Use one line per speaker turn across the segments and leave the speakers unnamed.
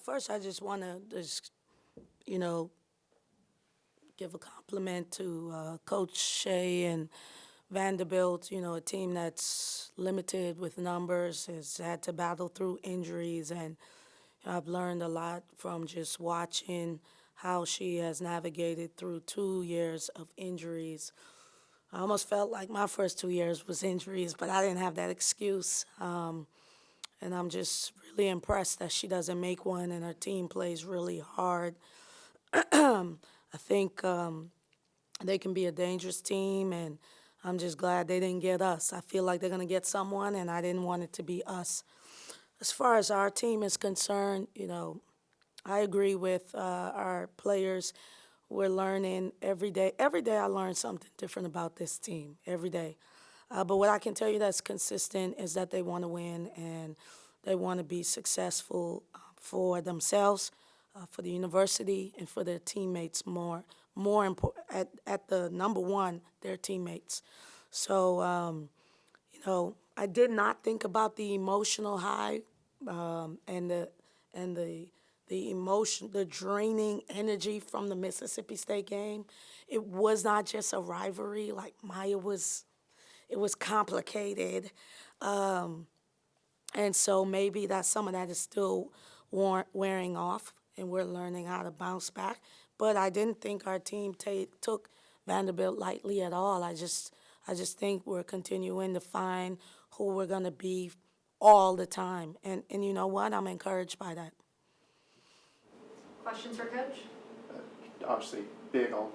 First, I just want to you know, give a compliment to Coach Shea and Vanderbilt. A team that's limited with numbers has had to battle through injuries, and I've learned a lot from just watching how she has navigated through 2 years of injuries. I almost felt like my first 2 years was injuries, but I didn't have that excuse. And I'm just really impressed that she doesn't make one and her team plays really hard. I think they can be a dangerous team, and I'm just glad they didn't get us. I feel like they're going to get someone, and I didn't want it to be us. As far as our team is concerned, I agree with our players. We're learning every day. Every day I learn something different about this team, every day. But what I can tell you that's consistent is that they want to win and they want to be successful for themselves, for the university, and for their teammates more important at the number one, their teammates. So, I did not think about the emotional high and the emotion, the draining energy from the Mississippi State game. It was not just a rivalry like Maya was. It was complicated, and so maybe that some of that is still wearing off, and we're learning how to bounce back. But I didn't think our team took Vanderbilt lightly at all. I just think we're continuing to find who we're gonna be all the time, and you know what? I'm encouraged by that.
Questions for Coach?
Obviously big on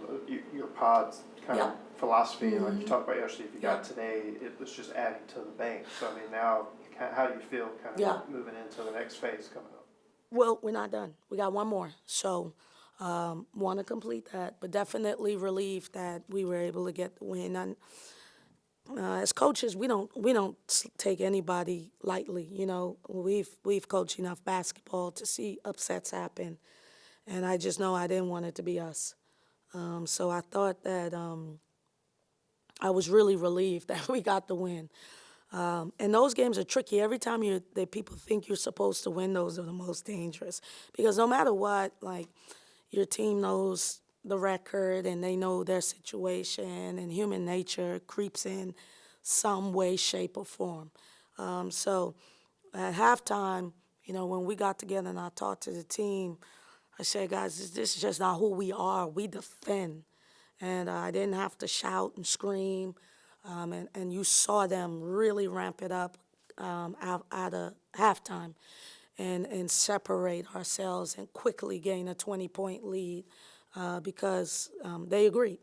your pod's kind of philosophy, like you talked about yesterday. If you got today, it was just adding to the bank. So I mean, now how do you feel kind of moving into the next phase coming up?
Well, we're not done. We got one more, so want to complete that. But definitely relieved that we were able to get the win. And as coaches, we don't take anybody lightly. We've coached enough basketball to see upsets happen, and I just know I didn't want it to be us. So I thought that I was really relieved that we got the win. And those games are tricky. Every time people think you're supposed to win, those are the most dangerous. Because no matter what, like, your team knows the record and they know their situation, and human nature creeps in some way, shape, or form. So at halftime, when we got together and I talked to the team, I said, guys, this is just not who we are. We defend. And I didn't have to shout and scream. And you saw them really ramp it up out of halftime and separate ourselves and quickly gain a 20-point lead because they agreed.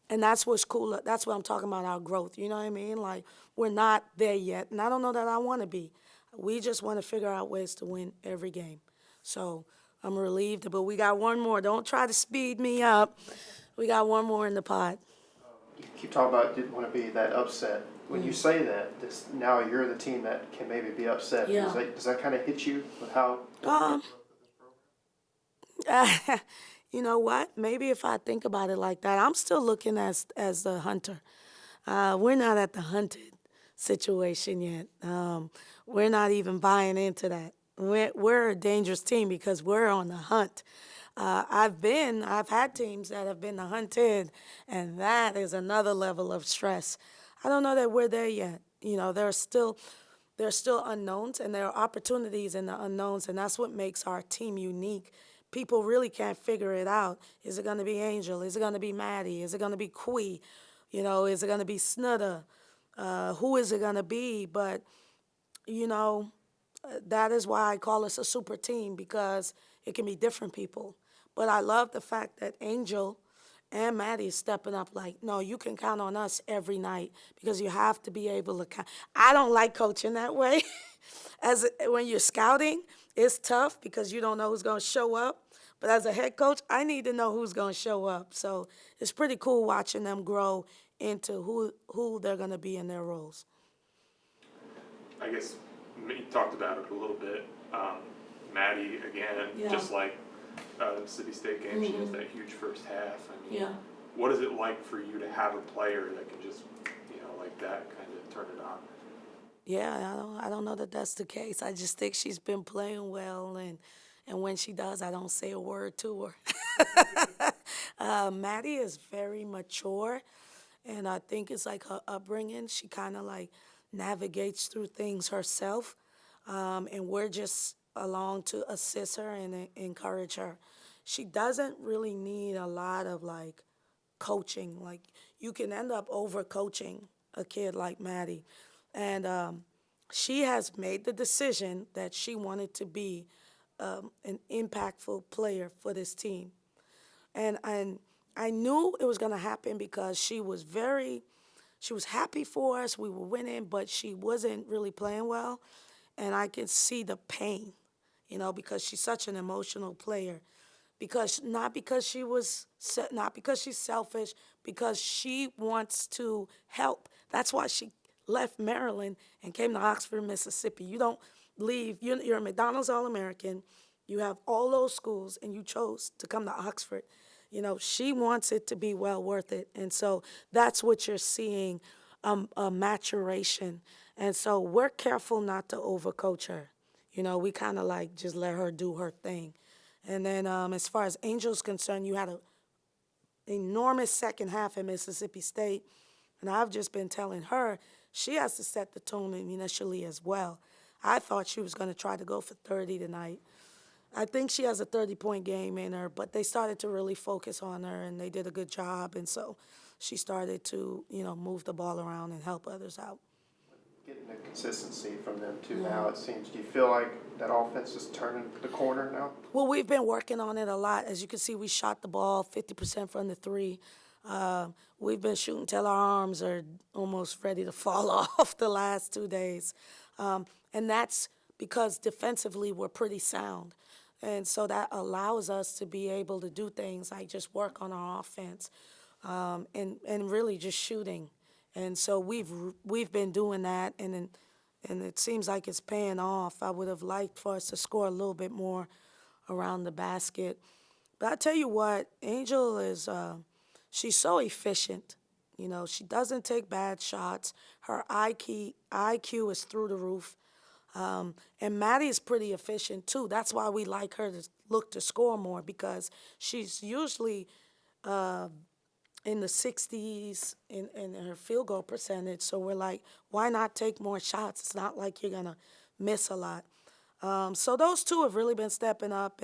And that's what's cool. That's what I'm talking about, our growth. You know what I mean? Like, we're not there yet, and I don't know that I want to be. We just want to figure out ways to win every game. So I'm relieved, but we got one more. Don't try to speed me up. We got one more in the pot.
You keep talking about didn't want to be that upset. When you say that, now you're the team that can maybe be upset.
Yeah.
Does that kind of hit you with how?
You know what? Maybe if I think about it like that, I'm still looking as the hunter. We're not at the hunted situation yet. We're not even buying into that. We're a dangerous team because we're on the hunt. I've had teams that have been hunted, and that is another level of stress. I don't know that we're there yet. There's still unknowns, and there are opportunities in the unknowns, and that's what makes our team unique. People really can't figure it out. Is it going to be Angel? Is it going to be Maddie? Is it going to be Quee? Is it going to be Snudder? Who is it going to be? But, that is why I call us a super team, because it can be different people. But I love the fact that Angel and Maddie is stepping up like, no, you can count on us every night, because you have to be able to count. I don't like coaching that way. When you're scouting, it's tough because you don't know who's going to show up. But as a head coach, I need to know who's going to show up. So it's pretty cool watching them grow into who they're going to be in their roles.
I guess you talked about it a little bit. Maddie, again, just like the Mississippi State game, she has that huge first half. I mean, what is it like for you to have a player that can just, like that, kind of turn it on?
Yeah, I don't know that that's the case. I just think she's been playing well, and when when she does, I don't say a word to her. Maddie is very mature, and I think it's like her upbringing. She kind of like navigates through things herself, and we're just along to assist her and encourage her. She doesn't really need a lot of like coaching. Like you can end up over coaching a kid like Maddie, and she has made the decision that she wanted to be an impactful player for this team, and I knew it was going to happen because she was happy for us. We were winning, but she wasn't really playing well, and I could see the pain, because she's such an emotional player. Because not because she was not because she's selfish, because she wants to help. That's why she left Maryland and came to Oxford, Mississippi. You don't leave. You're a McDonald's All-American. You have all those schools, and you chose to come to Oxford. She wants it to be well worth it, and so that's what you're seeing, a maturation. And so we're careful not to overcoach her. We kind of like just let her do her thing. And then as far as Angel's concerned, you had an enormous second half at Mississippi State. And I've just been telling her she has to set the tone initially as well. I thought she was going to try to go for 30 tonight. I think she has a 30-point game in her, but they started to really focus on her, and they did a good job. And so she started to, move the ball around and help others out.
Getting the consistency from them too now, it seems. Do you feel like that offense is turning the corner now?
Well, we've been working on it a lot. As you can see, we shot the ball 50% from the three. We've been shooting till our arms are almost ready to fall off the last 2 days. And that's because defensively we're pretty sound. And so that allows us to be able to do things like just work on our offense, and really just shooting. And so we've been doing that, and it seems like it's paying off. I would have liked for us to score a little bit more around the basket. But I tell you what, Angel is she's so efficient. She doesn't take bad shots. Her IQ is through the roof. And Maddie is pretty efficient too. That's why we like her to look to score more, because she's usually in the 60s in her field goal percentage. So we're like, why not take more shots? It's not like you're going to miss a lot. So those two have really been stepping up,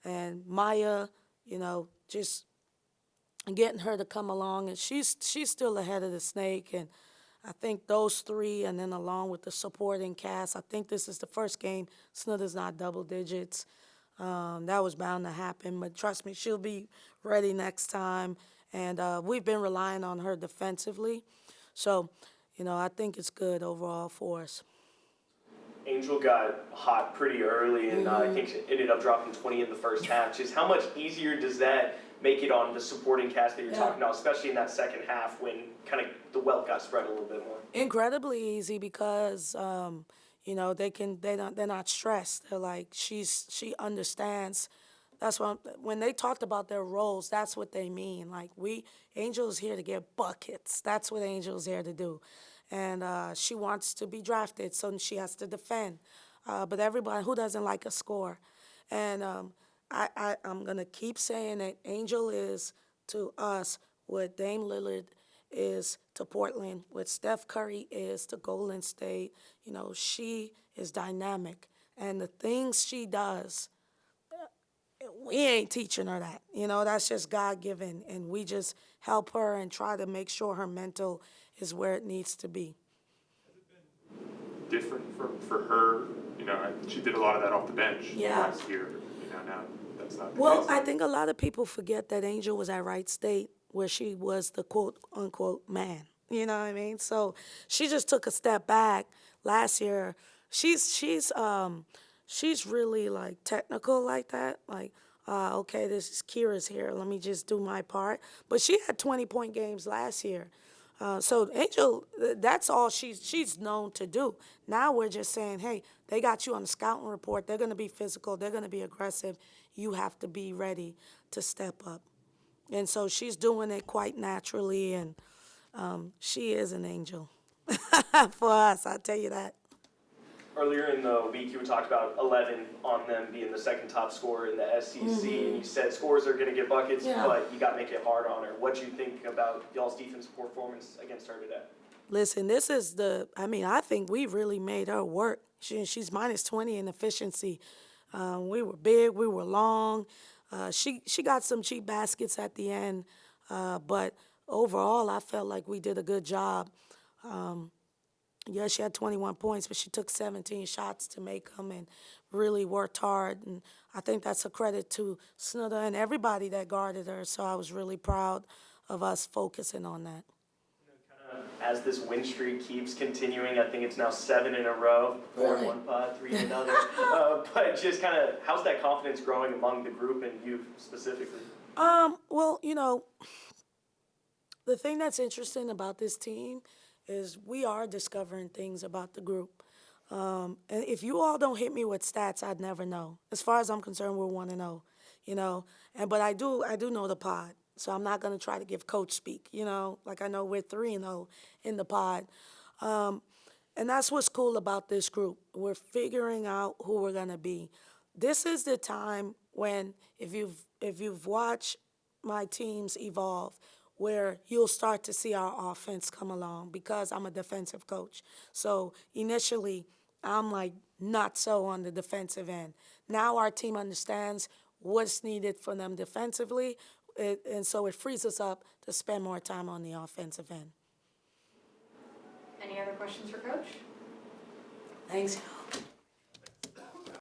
and Maya, just getting her to come along. And she's still ahead of the snake. And I think those three, and then along with the supporting cast, I think this is the first game Snudder's not double digits. That was bound to happen, but trust me, she'll be ready next time. And we've been relying on her defensively. So, I think it's good overall for us.
Angel got hot pretty early, and I think she ended up dropping 20 in the first half. Just how much easier does that make it on the supporting cast that you're talking about, especially in that second half when kind of the wealth got spread a little bit more?
Incredibly easy, because they're not stressed. They're like, she understands. That's what when they talked about their roles, that's what they mean. Like, Angel's here to get buckets. That's what Angel's here to do. And she wants to be drafted, so she has to defend. But everybody, who doesn't like a score? And I'm going to keep saying that Angel is to us what Dame Lillard is to Portland, what Steph Curry is to Golden State. She is dynamic. And the things she does, we ain't teaching her that. That's just God-given. And we just help her and try to make sure her mental is where it needs to be.
Has it been different for her? She did a lot of that off the bench last year. Now that's not the
Well,
case.
I think a lot of people forget that Angel was at Wright State, where she was the quote-unquote man. You know what I mean? So she just took a step back last year. She's really like technical like that. Like, okay, this is Kira's here. Let me just do my part. But she had 20-point games last year. So Angel, that's all she's known to do. Now we're just saying, hey, they got you on the scouting report. They're going to be physical. They're going to be aggressive. You have to be ready to step up. And so she's doing it quite naturally, and she is an angel for us, I'll tell you that.
Earlier in the week, you talked about 11 on them being the second top scorer in the SEC, and you said scores are going to get buckets, but you got to make it hard on her. What do you think about y'all's defensive performance against her today?
Listen, this is I think we really made her work. She's minus 20 in efficiency. We were big, we were long. She got some cheap baskets at the end, but overall, I felt like we did a good job. She had 21 points, but she took 17 shots to make them and really worked hard. And I think that's a credit to Snuda and everybody that guarded her. So I was really proud of us focusing on that.
As this win streak keeps continuing, I think it's now 7 in a row, 4 in one pod, 3 in another. But just kind of, how's that confidence growing among the group and you specifically?
Well, the thing that's interesting about this team is we are discovering things about the group. And if you all don't hit me with stats, I'd never know. As far as I'm concerned, we're 1-0, but I do know the pod. So I'm not going to try to give coach speak, like I know we're 3-0 in the pod. And that's what's cool about this group. We're figuring out who we're going to be. This is the time when, if you've watched my teams evolve, where you'll start to see our offense come along because I'm a defensive coach. So initially, I'm like not so on the defensive end. Now our team understands what's needed for them defensively, and so it frees us up to spend more time on the offensive end.
Any other questions for Coach?
Thanks.